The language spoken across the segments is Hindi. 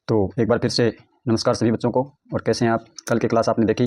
तो एक बार फिर से नमस्कार सभी बच्चों को। और कैसे हैं आप? कल की क्लास आपने देखी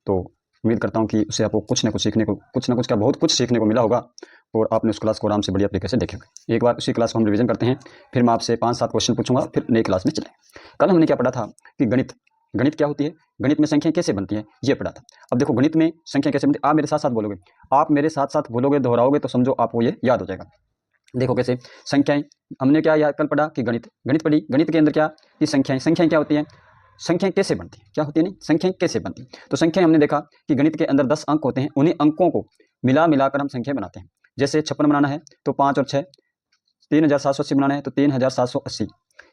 तो उम्मीद करता हूं कि उससे आपको कुछ ना कुछ सीखने को, कुछ ना कुछ क्या बहुत कुछ सीखने को मिला होगा और आपने उस क्लास को आराम से बढ़िया तरीके से देखे होंगे। एक बार उसी क्लास को हम रिवीजन करते हैं, फिर मैं आपसे 5-7 क्वेश्चन पूछूंगा, फिर नई क्लास में चलें। कल हमने क्या पढ़ा था कि गणित गणित क्या होती है, गणित में संख्याएं कैसे बनती हैं, ये पढ़ा था। अब देखो गणित में संख्या कैसे बनती है, आप मेरे साथ साथ बोलोगे, आप मेरे साथ साथ बोलोगे, दोहराओगे तो समझो आपको ये याद हो जाएगा। देखो कैसे संख्याएं, हमने क्या याद कल पढ़ा कि गणित गणित पढ़ी, गणित के अंदर क्या कि संख्याएं क्या होती हैं, संख्याएं कैसे बनती हैं, क्या होती है, नहीं संख्याएं कैसे बनती हैं। तो संख्याएं हमने देखा कि गणित के अंदर 10 अंक होते हैं, उन्हीं अंकों को मिला मिलाकर हम संख्या बनाते हैं। जैसे 56 बनाना है तो 5 और 6, 3780 बनाना है तो 3780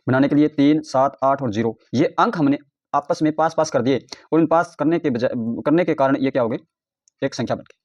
बनाने के लिए 3, 7, 8 और 0 ये अंक हमने आपस में पास पास कर दिए और इन पास करने के कारण ये क्या हो गए, एक संख्या बन गई।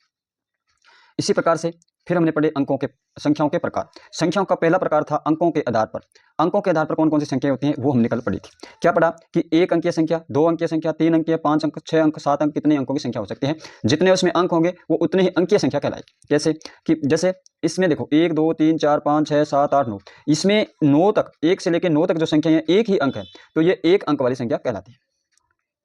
इसी प्रकार से फिर हमने पढ़े अंकों के, संख्याओं के प्रकार। संख्याओं का पहला प्रकार था अंकों के आधार पर। अंकों के आधार पर कौन कौन सी संख्याएं होती हैं वो हमने कल पढ़ी थी। क्या पढ़ा कि 1 अंकीय संख्या, 2 अंकीय संख्या, 3 अंकीय, 5 अंक, 6 अंक, 7 अंक, कितने अंकों की संख्या हो सकती है। जितने उसमें अंक होंगे वो उतने ही अंकीय संख्या कहलाएगी। कैसे कि जैसे इसमें देखो 1 2 3 4 5 6 7 8 9, इसमें 9 तक, 1 से लेकर 9 तक जो संख्या है एक ही अंक है, तो ये एक अंक वाली संख्या कहलाती है,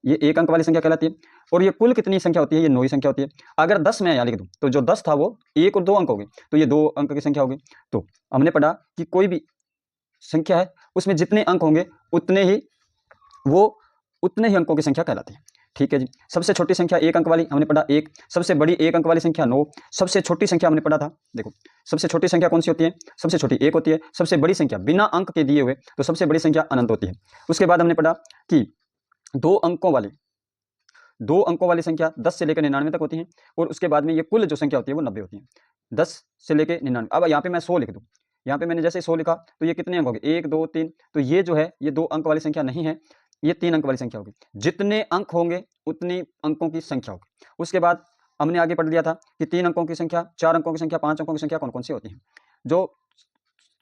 ये एक अंक वाली संख्या कहलाती है। और ये कुल कितनी संख्या होती है, ये 9 ही संख्या होती है। अगर 10 मैं यहाँ लिख दूं तो जो 10 था वो 1 और 2 अंक हो गए, तो ये 2 अंक की संख्या होगी। तो हमने पढ़ा कि कोई भी संख्या है उसमें जितने अंक होंगे उतने ही वो उतने ही अंकों की संख्या कहलाती है। ठीक है जी। सबसे छोटी संख्या 1 अंक वाली हमने पढ़ा 1, सबसे बड़ी 1 अंक वाली संख्या 9, सबसे छोटी संख्या हमने पढ़ा था, देखो सबसे छोटी संख्या कौन सी होती है, सबसे छोटी 1 होती है। सबसे बड़ी संख्या बिना अंक के दिए हुए तो सबसे बड़ी संख्या अनंत होती है। उसके बाद हमने पढ़ा कि दो अंकों वाली संख्या 10 से लेकर 99 तक होती है और उसके बाद में ये कुल जो संख्या होती है वो 90 होती है। 10 से लेकर 99, अब यहाँ पे मैं 100 लिख दूँ, यहाँ पे मैंने जैसे 100 लिखा तो ये कितने अंक हो गए, 1 2 3, तो ये जो है ये 2 अंक वाली संख्या नहीं है, ये 3 अंक वाली संख्या होगी। जितने अंक होंगे उतनी अंकों की संख्या होगी। उसके बाद हमने आगे पढ़ लिया था कि 3 अंकों की संख्या, 4 अंकों की संख्या, 5 अंकों की संख्या कौन कौन सी होती है। जो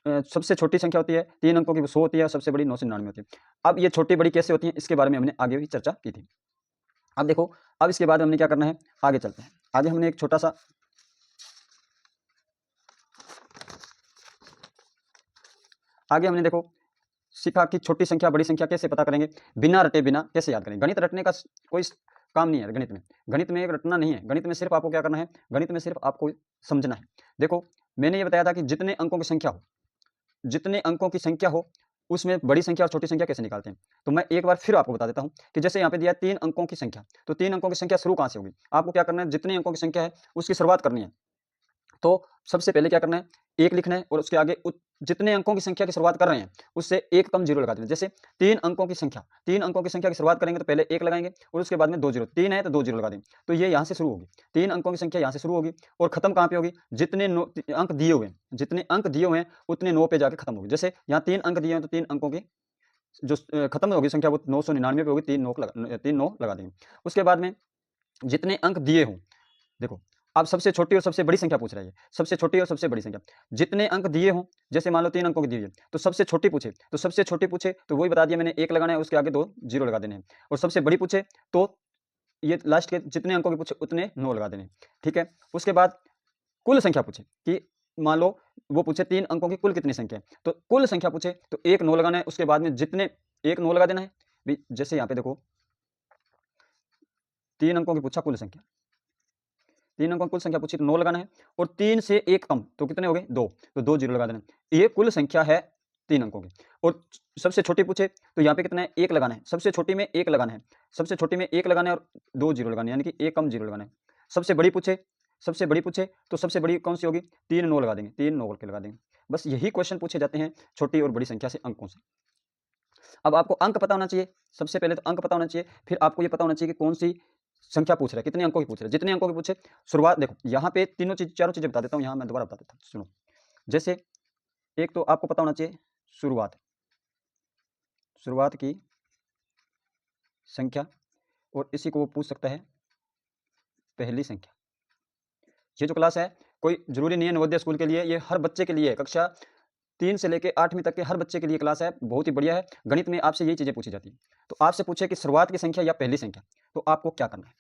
सबसे छोटी संख्या होती है 3 अंकों की वो 100 होती है, सबसे बड़ी 999 होती है। अब ये छोटी बड़ी कैसे होती है इसके बारे में हमने आगे भी चर्चा की थी। अब देखो, अब इसके बाद हमने क्या करना है, आगे चलते हैं। आगे हमने एक छोटा सा आगे हमने देखो सीखा कि छोटी संख्या बड़ी संख्या कैसे पता करेंगे, बिना रटे बिना कैसे याद करेंगे। गणित रटने का कोई काम नहीं है गणित में, गणित में एक रटना नहीं है, गणित में सिर्फ आपको क्या करना है, गणित में सिर्फ आपको समझना है। देखो मैंने ये बताया था कि जितने अंकों की संख्या हो, जितने अंकों की संख्या हो उसमें बड़ी संख्या और छोटी संख्या कैसे निकालते हैं। तो मैं एक बार फिर आपको बता देता हूं कि जैसे यहाँ पे दिया 3 अंकों की संख्या, तो 3 अंकों की संख्या शुरू कहां से होगी, आपको क्या करना है, जितने अंकों की संख्या है उसकी शुरुआत करनी है। तो सबसे पहले क्या करना है, 1 लिखना है और उसके आगे जितने अंकों की संख्या की शुरुआत कर रहे हैं उससे एक कम जीरो लगा देना। जैसे 3 अंकों की संख्या, 3 अंकों की संख्या की शुरुआत करेंगे तो पहले 1 लगाएंगे और उसके बाद में 2 जीरो, 3 है तो 2 जीरो लगा देंगे, तो ये यहाँ से शुरू होगी। 3 अंकों की संख्या यहाँ से शुरू होगी और खत्म कहाँ पे होगी, जितने अंक दिए हुए हैं, जितने अंक दिए हुए हैं उतने 9 पे जाके खत्म होगी। जैसे यहाँ 3 अंक दिए हैं तो 3 अंकों की जो खत्म होगी संख्या वो 999 पे होगी, 3 9 लगा देंगे। उसके बाद में जितने अंक दिए हों, देखो अब सबसे छोटी और सबसे बड़ी संख्या पूछ रही है, सबसे छोटी और सबसे बड़ी संख्या, जितने अंक दिए हों, जैसे मान लो 3 अंकों की दी है तो सबसे छोटी पूछे तो सबसे छोटी पूछे तो वही बता दिया मैंने, 1 लगाना है, उसके आगे 2 जीरो लगा देने हैं। और सबसे बड़ी पूछे तो ये लास्ट के जितने अंकों के पूछे उतने 9 लगा देने। ठीक है। उसके बाद कुल संख्या पूछे कि मान लो वो पूछे 3 अंकों की कुल कितनी संख्या है, तो कुल संख्या पूछे तो 1 9 लगाना है, उसके बाद में जितने 1 9 लगा देना है। जैसे यहाँ पे देखो 3 अंकों की पूछा कुल संख्या, 3 अंकों की कुल संख्या पूछी तो 9 लगाना है और 3 से 1 कम तो कितने हो गए, 2, तो 2 जीरो लगा देना। ये कुल संख्या है 3 अंकों की। और सबसे छोटी पूछे तो यहाँ पे कितना है, 1 लगाना है, सबसे छोटी में 1 लगाना है, सबसे छोटी में 1 लगाना है और 2 जीरो लगाने हैं, यानी कि 1 कम जीरो लगाना है। सबसे बड़ी पूछे, सबसे बड़ी पूछे तो सबसे बड़ी कौन सी होगी, 3 9 लगा देंगे, 3 9 करके लगा देंगे। बस यही क्वेश्चन पूछे जाते हैं छोटी और बड़ी संख्या से, अंकों से। अब आपको अंक पता होना चाहिए, सबसे पहले तो अंक पता होना चाहिए, फिर आपको ये पता होना चाहिए कि कौन सी संख्या पूछ रहा है, कितने अंकों की पूछ रहा है। जितने अंकों की पूछे शुरुआत, देखो यहाँ पे तीनों चीज चारों चीजें बता देता हूँ, यहाँ मैं दोबारा बता देता हूँ, सुनो। जैसे एक तो आपको पता होना चाहिए शुरुआत, शुरुआत की संख्या, और इसी को वो पूछ सकता है पहली संख्या। ये जो क्लास है कोई जरूरी नहीं है नवोदय स्कूल के लिए, ये हर बच्चे के लिए है, कक्षा 3 से लेकर 8वीं तक के हर बच्चे के लिए क्लास है, बहुत ही बढ़िया है। गणित में आपसे यही चीजें पूछी जाती है। तो आपसे पूछे कि शुरुआत की संख्या या पहली संख्या, तो आपको क्या करना है।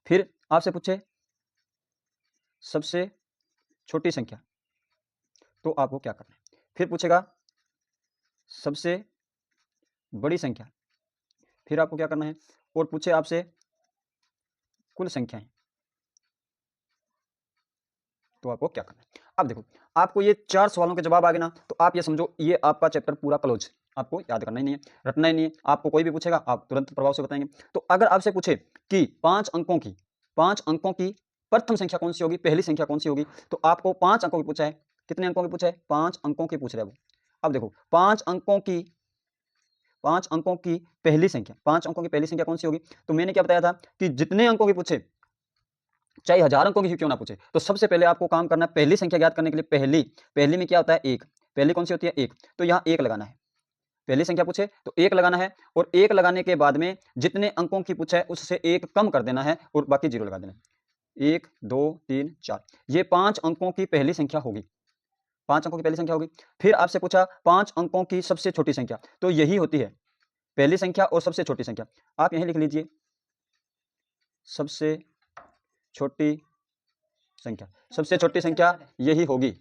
फिर आपसे पूछे सबसे छोटी संख्या, तो आपको क्या करना है। फिर पूछेगा सबसे बड़ी संख्या, फिर आपको क्या करना है, और पूछे आपसे कुल संख्याएं, तो आपको क्या करना है। अब देखो, आपको ये 4 सवालों के जवाब आ गए ना, तो आप ये समझो ये आपका चैप्टर पूरा क्लोज। आपको याद करना ही नहीं है, रटना ही नहीं है। आपको कोई भी पूछेगा आप तुरंत प्रभाव से बताएंगे। तो अगर आपसे पूछे कि 5 अंकों की प्रथम संख्या कौन सी होगी, पहली संख्या कौन सी होगी, तो आपको 5 अंकों की पूछा है। कितने अंकों की पूछा है? 5 अंकों की पूछ रहा है वो। अब देखो 5 अंकों की पहली संख्या, 5 अंकों की पहली संख्या कौन सी होगी? तो मैंने क्या बताया था कि जितने अंकों की पूछे, चाहे 1000 अंकों की क्यों ना पूछे, तो सबसे पहले आपको काम करना है पहली संख्या ज्ञात करने के लिए। पहली में क्या होता है? 1। पहली कौन सी होती है? 1। तो यहाँ 1 लगाना है। पहली संख्या पूछे तो 1 लगाना है, और 1 लगाने के बाद में जितने अंकों की पूछा है उससे 1 कम कर देना है और बाकी 0 लगा देना है। 1 2 3 4, ये 5 अंकों की पहली संख्या होगी। 5 अंकों की पहली संख्या होगी। फिर आपसे पूछा 5 अंकों की सबसे छोटी संख्या, तो यही होती है पहली संख्या और सबसे छोटी संख्या। आप यहीं लिख लीजिए सबसे छोटी संख्या। सबसे छोटी संख्या यही होगी।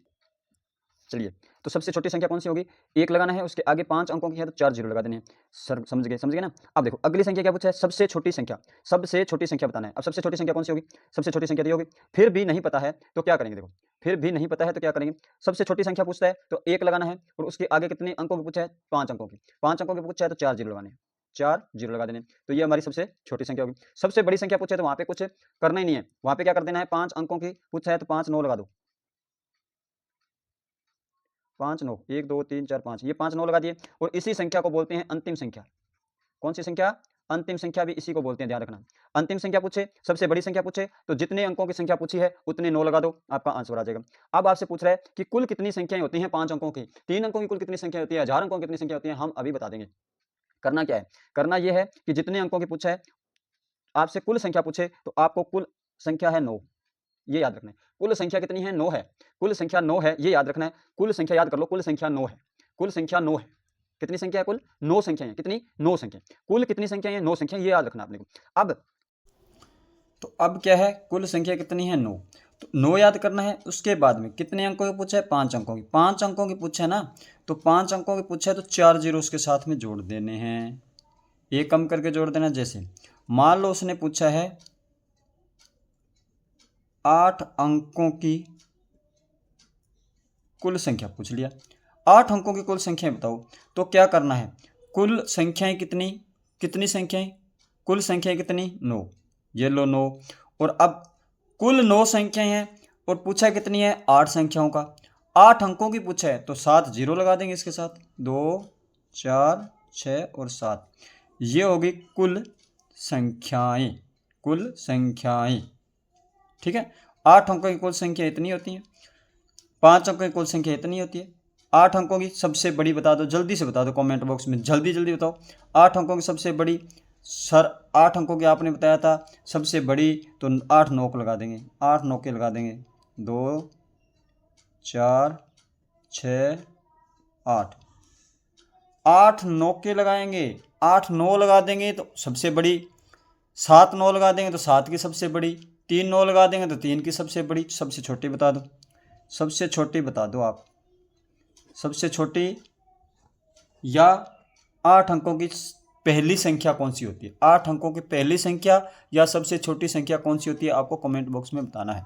चलिए, तो सबसे छोटी संख्या कौन सी होगी? 1 लगाना है, उसके आगे 5 अंकों की है तो 4 0 लगा देने हैं। सर समझ गए ना? अब देखो अगली संख्या क्या पूछा है? सबसे छोटी संख्या। सबसे छोटी संख्या बताना है। अब सबसे छोटी संख्या कौन सी होगी? सबसे छोटी संख्या ये होगी। फिर भी नहीं पता है तो क्या करेंगे? देखो, फिर भी नहीं पता है तो क्या करेंगे? सबसे छोटी संख्या पूछता है तो 1 लगाना है, और उसके आगे कितने अंकों की पूछा है? 5 अंकों की। 5 अंकों की पूछा है तो 4 0 लगाने हैं। 4 0 लगा देने हैं। तो ये हमारी सबसे छोटी संख्या होगी। सबसे बड़ी संख्या पूछे तो वहां पे कुछ करना ही नहीं है। वहां पे क्या कर देना है? 5 अंकों की पूछा है तो 5 9 लगा दो। 5 9, 1 2 3 4 5, ये 5 9 लगा दिए। और इसी संख्या को बोलते हैं अंतिम संख्या। कौन सी संख्या? अंतिम संख्या भी इसी को बोलते हैं, ध्यान रखना। अंतिम संख्या पूछे, सबसे बड़ी संख्या पूछे, तो जितने अंकों की संख्या पूछी है उतने 9 लगा दो, आपका आंसर आ जाएगा। अब आपसे पूछ रहा है कि कुल कितनी संख्याएं होती हैं 5 अंकों की, 3 अंकों की कुल कितनी संख्या होती है, 1000 अंकों की कितनी संख्या होती है, हम अभी बता देंगे। करना क्या है? करना यह है कि जितने अंकों की पूछा है, आपसे कुल संख्या पूछे तो आपको कुल संख्या है 9, ये याद रखना है। कुल संख्या कितनी है? 9 है। कुल संख्या 9 है, ये याद रखना है। कुल संख्या याद कर लो, कुल संख्या 9 है। कुल संख्या 9 है। कितनी संख्या है? कुल 9 संख्या है। कितनी? 9 संख्या। कुल कितनी संख्या है? 9 संख्या, ये याद रखना आपने को। अब क्या है? कुल संख्या कितनी है? 9। तो 9 याद करना है। उसके बाद में कितने अंकों की पूछा है? 5 अंकों की। 5 अंकों की पूछा है ना, तो 5 अंकों की पूछा है तो 4 0 उसके साथ में जोड़ देने हैं। एक कम करके जोड़ देना। जैसे मान लो उसने पूछा है 8 अंकों की कुल संख्या पूछ लिया। 8 अंकों की कुल संख्या बताओ, तो क्या करना है? कुल संख्याएं कितनी संख्याएं? कुल संख्याएं कितनी? 9। ये लो 9। और अब कुल 9 संख्याएं हैं और पूछा कितनी है? 8 संख्याओं का। 8 अंकों की पूछा है तो 7 0 लगा देंगे इसके साथ। 2 4 6 और 7, ये होगी कुल संख्याएं। कुल संख्याएं, ठीक है। 8 अंकों की कुल संख्या इतनी होती है, 5 अंकों की कुल संख्या इतनी होती है। 8 अंकों की सबसे बड़ी बता दो, जल्दी से बता दो कमेंट बॉक्स में, जल्दी जल्दी बताओ। 8 अंकों की सबसे बड़ी, सर 8 अंकों की आपने बताया था सबसे बड़ी, तो 8 9 को लगा देंगे। 8 9 के लगा देंगे। 2 4 6 8, 8 9 के लगाएंगे। 8 9 लगा देंगे तो सबसे बड़ी। 7 9 लगा देंगे तो 7 की सबसे बड़ी। 3 9 लगा देंगे तो 3 की सबसे बड़ी। सबसे छोटी बता दो, सबसे छोटी बता दो आप। सबसे छोटी या 8 अंकों की पहली संख्या कौन सी होती है? 8 अंकों की पहली संख्या या सबसे छोटी संख्या कौन सी होती है, आपको कमेंट बॉक्स में बताना है।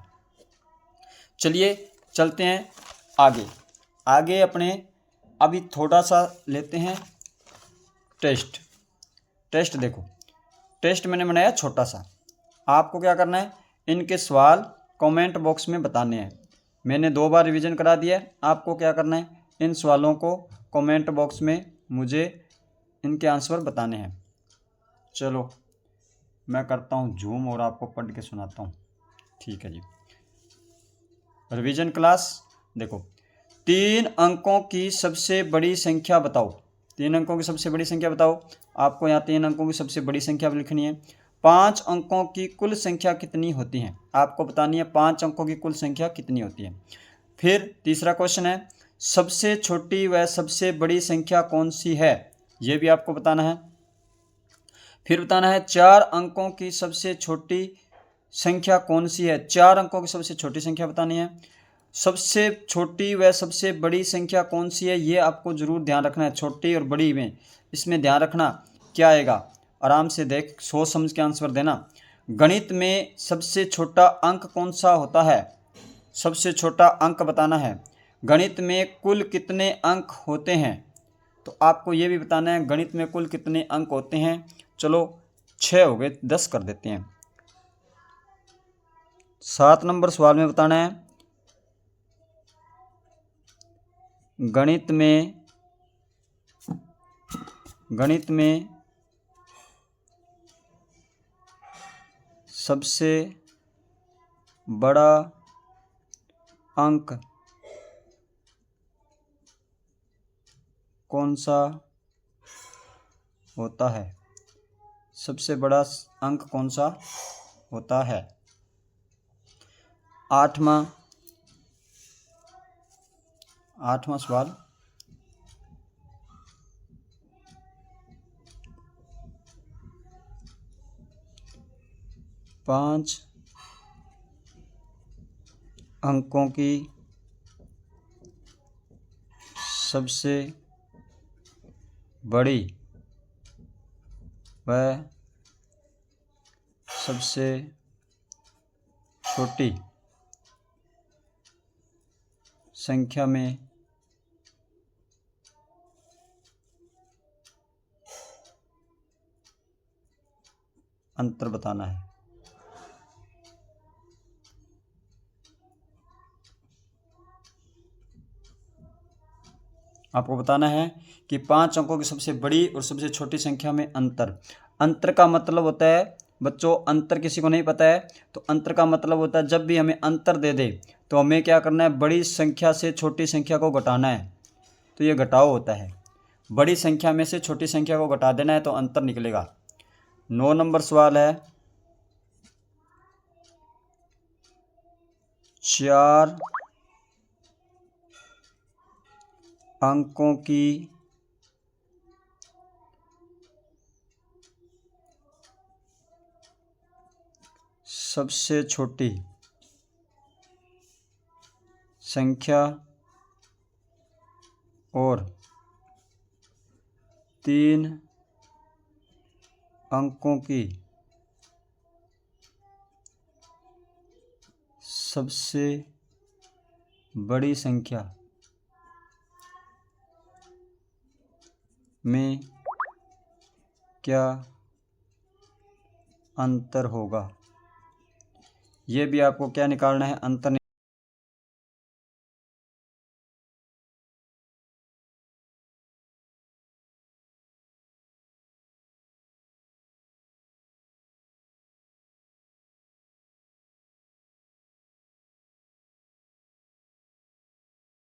चलिए चलते हैं आगे अपने अभी थोड़ा सा लेते हैं टेस्ट। देखो टेस्ट मैंने बनाया छोटा सा। आपको क्या करना है? इनके सवाल कमेंट बॉक्स में बताने हैं। मैंने 2 बार रिवीजन करा दिया है। आपको क्या करना है? इन सवालों को कमेंट बॉक्स में मुझे इनके आंसर बताने हैं। चलो मैं करता हूँ जूम और आपको पढ़ के सुनाता हूँ। ठीक है जी। रिवीजन क्लास देखो, 3 अंकों की सबसे बड़ी संख्या बताओ। 3 अंकों की सबसे बड़ी संख्या बताओ। आपको यहाँ 3 अंकों की सबसे बड़ी संख्या लिखनी है। 5 अंकों की कुल संख्या कितनी होती है, आपको बतानी है 5 अंकों की कुल संख्या कितनी होती है। फिर तीसरा क्वेश्चन है, सबसे छोटी व सबसे बड़ी संख्या कौन सी है, ये भी आपको बताना है। फिर बताना है 4 अंकों की सबसे छोटी संख्या कौन सी है। 4 अंकों की सबसे छोटी संख्या बतानी है। सबसे छोटी व सबसे बड़ी संख्या कौन सी है, ये आपको ज़रूर ध्यान रखना है। छोटी और बड़ी में इसमें ध्यान रखना क्या आएगा, आराम से देख सोच समझ के आंसर देना। गणित में सबसे छोटा अंक कौन सा होता है, सबसे छोटा अंक बताना है। गणित में कुल कितने अंक होते हैं, तो आपको ये भी बताना है गणित में कुल कितने अंक होते हैं। चलो 6 हो गए, 10 कर देते हैं। 7 नंबर सवाल में बताना है गणित में सबसे बड़ा अंक कौन सा होता है, सबसे बड़ा अंक कौन सा होता है। 8वां सवाल, पाँच अंकों की सबसे बड़ी व सबसे छोटी संख्या में अंतर बताना है। आपको बताना है कि 5 अंकों की सबसे बड़ी और सबसे छोटी संख्या में अंतर। अंतर का मतलब होता है बच्चों, अंतर किसी को नहीं पता है तो अंतर का मतलब होता है जब भी हमें अंतर दे दे तो हमें क्या करना है, बड़ी संख्या से छोटी संख्या को घटाना है। तो ये घटाव होता है, बड़ी संख्या में से छोटी संख्या को घटा देना है तो अंतर निकलेगा। 9 नंबर सवाल है, 4 अंकों की सबसे छोटी संख्या और 3 अंकों की सबसे बड़ी संख्या में क्या अंतर होगा। ये भी आपको क्या निकालना है, अंतर।